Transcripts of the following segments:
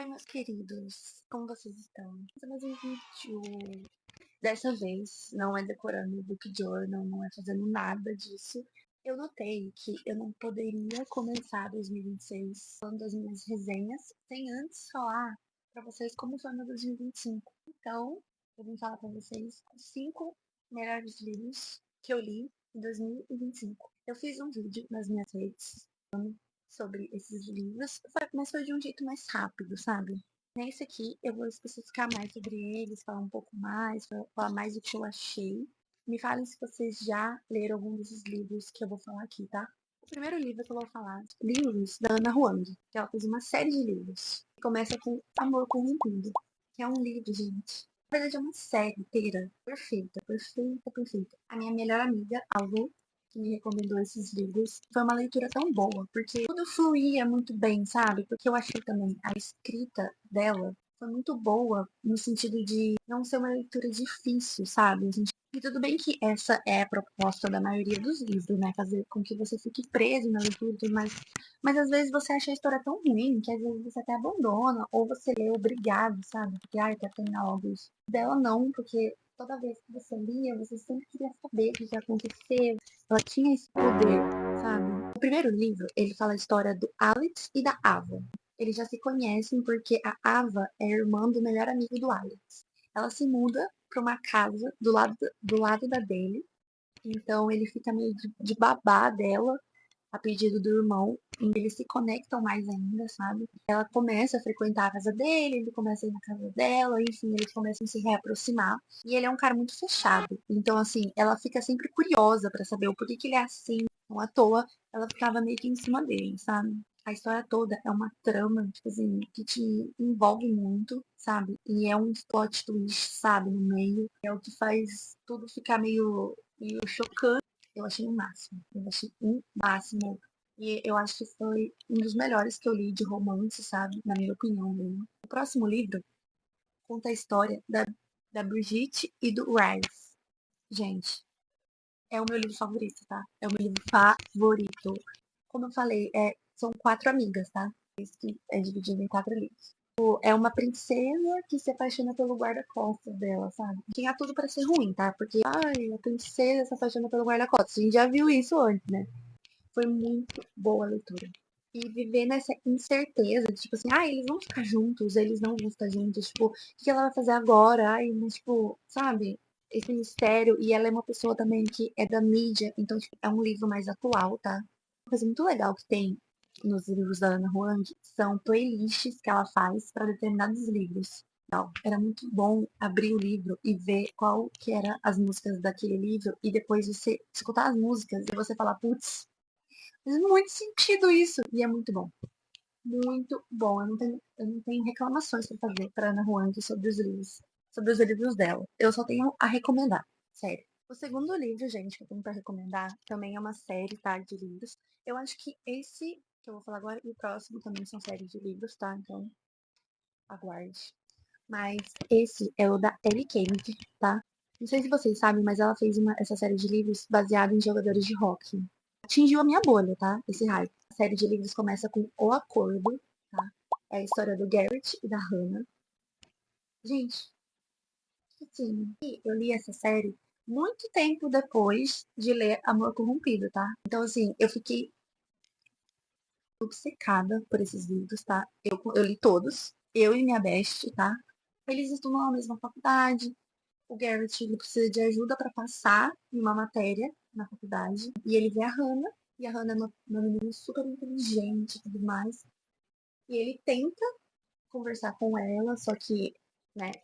Oi, meus queridos, como vocês estão? Esse é mais um vídeo. Dessa vez, não é decorando o book journal, não é fazendo nada disso. Eu notei que eu não poderia começar 2026 falando das minhas resenhas sem antes falar pra vocês como foi meu 2025. Então, eu vim falar pra vocês os 5 melhores livros que eu li em 2025. Eu fiz um vídeo nas minhas redes sobre esses livros, mas foi de um jeito mais rápido, sabe? Nesse aqui eu vou especificar mais sobre eles, falar um pouco mais, falar mais do que eu achei. Me falem se vocês já leram algum desses livros que eu vou falar aqui, tá? O primeiro livro que eu vou falar, livros da Ana Huang, que ela fez uma série de livros. Começa com Amor Corrompido, que é um livro, gente. Na verdade, é uma série inteira. Perfeita, perfeita, perfeita. A minha melhor amiga, a Lu, que me recomendou esses livros, foi uma leitura tão boa, porque tudo fluía muito bem, sabe? Porque eu achei também a escrita dela foi muito boa, no sentido de não ser uma leitura difícil, sabe? E tudo bem que essa é a proposta da maioria dos livros, né? Fazer com que você fique preso na leitura e tudo mais. Mas às vezes você acha a história tão ruim que às vezes você até abandona, ou você lê obrigado, sabe? Porque, ai, tá tendo algo. Dela não, porque toda vez que você lia, você sempre queria saber o que ia acontecer. Ela tinha esse poder, sabe? O primeiro livro, ele fala a história do Alex e da Ava. Eles já se conhecem porque a Ava é irmã do melhor amigo do Alex. Ela se muda para uma casa do lado da dele, então ele fica meio de babá dela, a pedido do irmão, e eles se conectam mais ainda, sabe? Ela começa a frequentar a casa dele, ele começa a ir na casa dela, enfim, eles começam a se reaproximar. E ele é um cara muito fechado. Então, assim, ela fica sempre curiosa pra saber o porquê que ele é assim. Não à toa, ela ficava meio que em cima dele, sabe? A história toda é uma trama, tipo assim, que te envolve muito, sabe? E é um plot twist, sabe, no meio. É o que faz tudo ficar meio chocante. Eu achei o máximo. Eu achei o máximo. E eu acho que foi um dos melhores que eu li de romance, sabe? Na minha opinião mesmo. O próximo livro conta a história da Brigitte e do Rice. Gente, é o meu livro favorito, tá? É o meu livro favorito. Como eu falei, são 4 amigas, tá? Isso que é dividido em 4 livros. É uma princesa que se apaixona pelo guarda-costas dela, sabe? Tinha tudo pra ser ruim, tá? Porque, ai, a princesa se apaixona pelo guarda-costas. A gente já viu isso antes, né? Foi muito boa a leitura. E viver nessa incerteza de, tipo assim, eles vão ficar juntos, eles não vão ficar juntos, tipo, o que ela vai fazer agora? Ai, mas, tipo, sabe? Esse mistério. E ela é uma pessoa também que é da mídia, então, tipo, é um livro mais atual, tá? Uma coisa muito legal que tem nos livros da Ana Huang são playlists que ela faz para determinados livros. Era muito bom abrir o livro e ver qual que eram as músicas daquele livro e depois você escutar as músicas e você falar, putz, faz muito sentido isso. E é muito bom. Muito bom. Eu não tenho reclamações para fazer para Ana Huang sobre os livros dela. Eu só tenho a recomendar. Sério. O segundo livro, gente, que eu tenho para recomendar, também é uma série, tá? De livros. Eu acho que esse que eu vou falar agora e o próximo também são séries de livros, tá? Então, aguarde. Mas esse é o da Ellie Kennedy, tá? Não sei se vocês sabem, mas ela fez essa série de livros baseada em jogadores de hockey. Atingiu a minha bolha, tá? Esse hype. A série de livros começa com O Acordo, tá? É a história do Garrett e da Hannah. Gente, assim, eu li essa série muito tempo depois de ler Amor Corrompido, tá? Então, assim, eu fiquei obcecada por esses livros, tá? Eu li todos, eu e minha best, tá? Eles estudam na mesma faculdade. O Garrett ele precisa de ajuda para passar em uma matéria na faculdade. E ele vê a Hannah, e a Hannah é uma menina super inteligente e tudo mais. E ele tenta conversar com ela, só que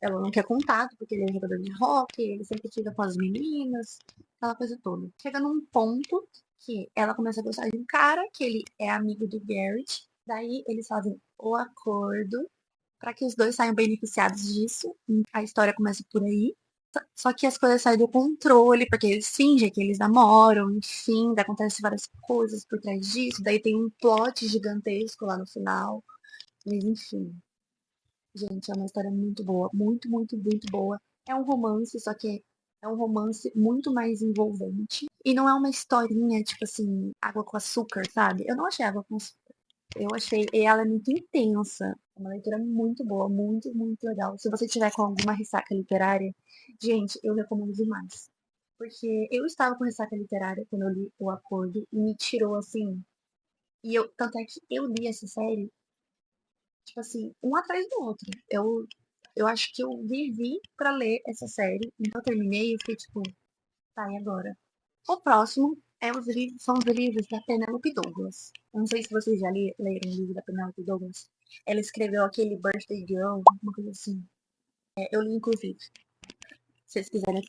ela não quer contato, porque ele é jogador de hockey, ele sempre fica com as meninas, aquela coisa toda. Chega num ponto que ela começa a gostar de um cara, que ele é amigo do Garrett. Daí eles fazem o acordo para que os dois saiam beneficiados disso. A história começa por aí. Só que as coisas saem do controle, porque eles fingem que eles namoram, enfim, acontece várias coisas por trás disso. Daí tem um plot gigantesco lá no final. Mas enfim, gente, é uma história muito boa, muito, muito, muito boa. É um romance, só que é um romance muito mais envolvente. E não é uma historinha, tipo assim, água com açúcar, sabe? Eu não achei água com açúcar. Eu achei, e ela é muito intensa. É uma leitura muito boa, muito, muito legal. Se você tiver com alguma ressaca literária, gente, eu recomendo demais. Porque eu estava com ressaca literária quando eu li O Acordo e me tirou assim. E eu, tanto é que eu li essa série, tipo assim, um atrás do outro. Eu acho que eu vivi pra ler essa série. Então eu terminei e fiquei tipo, tá, e agora? O próximo são os livros da Penelope Douglas. Eu não sei se vocês já leram o livro da Penelope Douglas. Ela escreveu aquele Birthday Girl, uma coisa assim. Eu li, inclusive. Se vocês quiserem,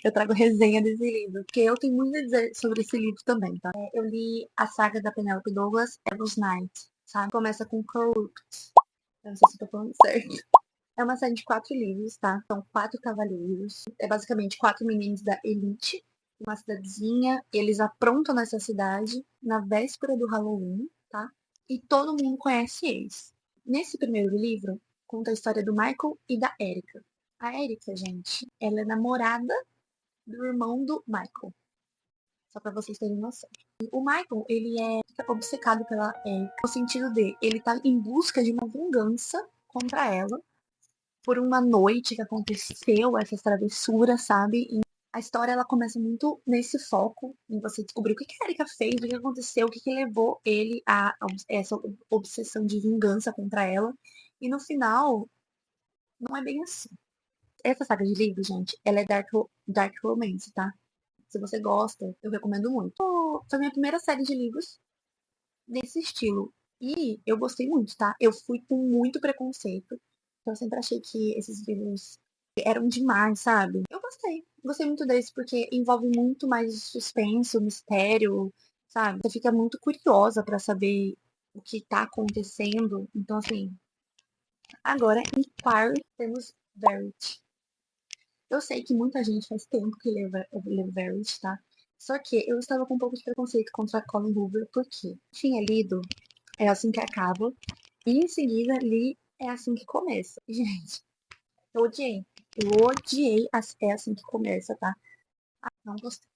eu trago resenha desse livro. Porque eu tenho muito a dizer sobre esse livro também, tá? Eu li a saga da Penelope Douglas, Eros Night, sabe? Começa com Corrupt. Eu não sei se eu tô falando certo. É uma série de 4 livros, tá? São 4 cavaleiros. É basicamente 4 meninos da elite, uma cidadezinha. Eles aprontam nessa cidade na véspera do Halloween, tá? E todo mundo conhece eles. Nesse primeiro livro, conta a história do Michael e da Erika. A Erika, gente, ela é namorada do irmão do Michael. Só pra vocês terem noção. E o Michael, ele é obcecado pela Erika, no sentido de ele tá em busca de uma vingança contra ela por uma noite que aconteceu essas travessuras, sabe? E a história ela começa muito nesse foco em você descobrir o que a Erika fez, o que aconteceu, o que levou ele a essa obsessão de vingança contra ela. E no final, não é bem assim. Essa saga de livros, gente, ela é dark romance, tá? Se você gosta, eu recomendo muito. Foi minha primeira série de livros nesse estilo. E eu gostei muito, tá? Eu fui com muito preconceito. Então eu sempre achei que esses livros eram demais, sabe? Eu gostei. Gostei muito desse porque envolve muito mais suspense, mistério, sabe? Você fica muito curiosa pra saber o que tá acontecendo. Então, assim, agora em quarto temos Verity. Eu sei que muita gente faz tempo que lê Verity, tá? Só que eu estava com um pouco de preconceito contra a Colin Hoover, porque tinha lido É Assim Que Acaba, e em seguida li É Assim Que Começa. Gente, eu odiei. Eu odiei É Assim Que Começa, tá? Não gostei.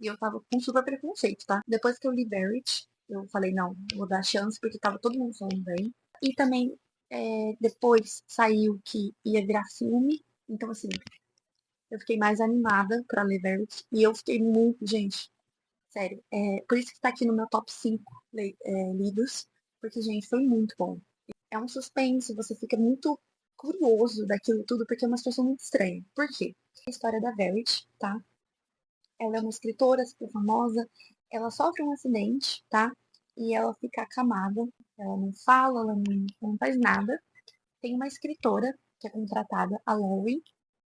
E eu tava com super preconceito, tá? Depois que eu li Barrett, eu falei, não, vou dar chance, porque tava todo mundo falando bem. E também, depois saiu que ia virar filme. Então, assim, eu fiquei mais animada pra ler Barrett. E eu fiquei muito, gente, sério. Por isso que tá aqui no meu top 5 lidos. Porque, gente, foi muito bom. É um suspense, você fica muito curioso daquilo tudo, porque é uma situação muito estranha. Por quê? A história da Verity, tá? Ela é uma escritora super famosa, ela sofre um acidente, tá? E ela fica acamada, ela não fala, ela não faz nada. Tem uma escritora que é contratada, a Laurie,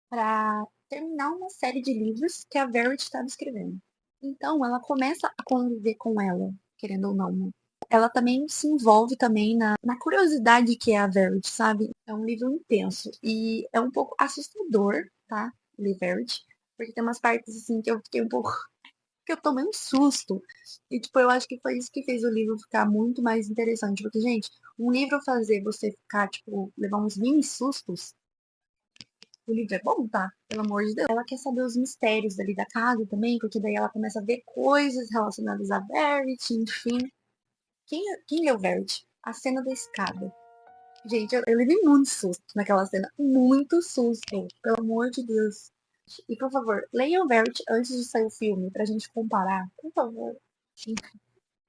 para terminar uma série de livros que a Verity estava escrevendo. Então, ela começa a conviver com ela, querendo ou não. Ela também se envolve também na curiosidade que é a Verity, sabe? É um livro intenso e é um pouco assustador, tá? Ler Verity, porque tem umas partes assim que eu fiquei um pouco que eu tomei um susto. E, tipo, eu acho que foi isso que fez o livro ficar muito mais interessante. Porque, gente, um livro fazer você ficar, tipo, levar uns mini sustos, o livro é bom, tá? Pelo amor de Deus. Ela quer saber os mistérios dali da casa também, porque daí ela começa a ver coisas relacionadas a Verity, enfim. Quem leu Verity? A cena da escada. Gente, eu levei muito susto naquela cena. Muito susto. Pelo amor de Deus. E, por favor, leiam Verity antes de sair o filme, pra gente comparar. Por favor.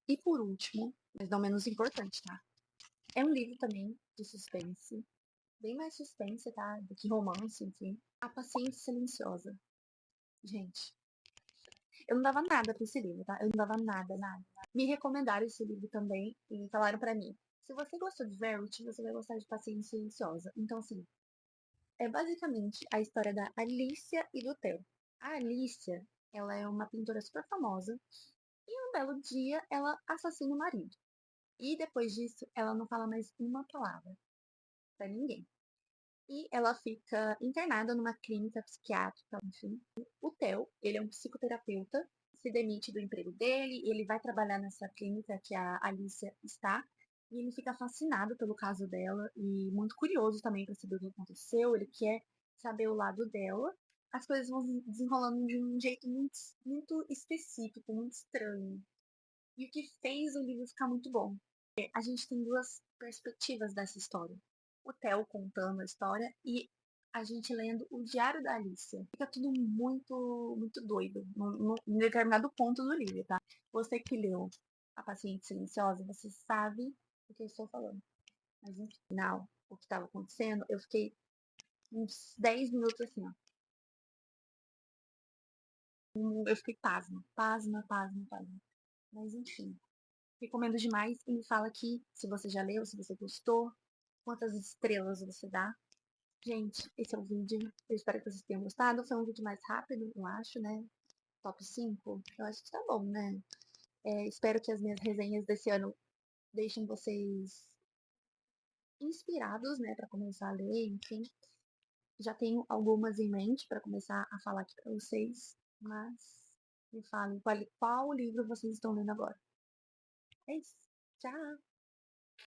E por último, mas não menos importante, tá? É um livro também de suspense. Bem mais suspense, tá? Do que romance, enfim. A Paciente Silenciosa. Gente, eu não dava nada pra esse livro, tá? Eu não dava nada, nada. Me recomendaram esse livro também e falaram pra mim: se você gostou de Verity, você vai gostar de Paciente Silenciosa. Então, assim, é basicamente a história da Alicia e do Theo. A Alicia, ela é uma pintora super famosa e um belo dia ela assassina o marido. E depois disso, ela não fala mais uma palavra pra ninguém. E ela fica internada numa clínica psiquiátrica, enfim. O Theo, ele é um psicoterapeuta, se demite do emprego dele, ele vai trabalhar nessa clínica que a Alicia está, e ele fica fascinado pelo caso dela e muito curioso também para saber o que aconteceu, ele quer saber o lado dela. As coisas vão desenrolando de um jeito muito, muito específico, muito estranho. E o que fez o livro ficar muito bom. A gente tem duas perspectivas dessa história. O Theo contando a história e a gente lendo o Diário da Alicia. Fica tudo muito, muito doido em determinado ponto do livro, tá? Você que leu A Paciente Silenciosa, você sabe o que eu estou falando. Mas no final, o que estava acontecendo, eu fiquei uns 10 minutos assim, ó. Eu fiquei pasma, pasma, pasma, pasma. Mas enfim, recomendo demais e me fala aqui se você já leu, se você gostou, quantas estrelas você dá. Gente, esse é o vídeo. Eu espero que vocês tenham gostado. Foi um vídeo mais rápido, eu acho, né? Top 5. Eu acho que tá bom, né? Espero que as minhas resenhas desse ano deixem vocês inspirados, né, para começar a ler, enfim. Já tenho algumas em mente para começar a falar aqui para vocês, mas me falem qual livro vocês estão lendo agora. É isso. Tchau!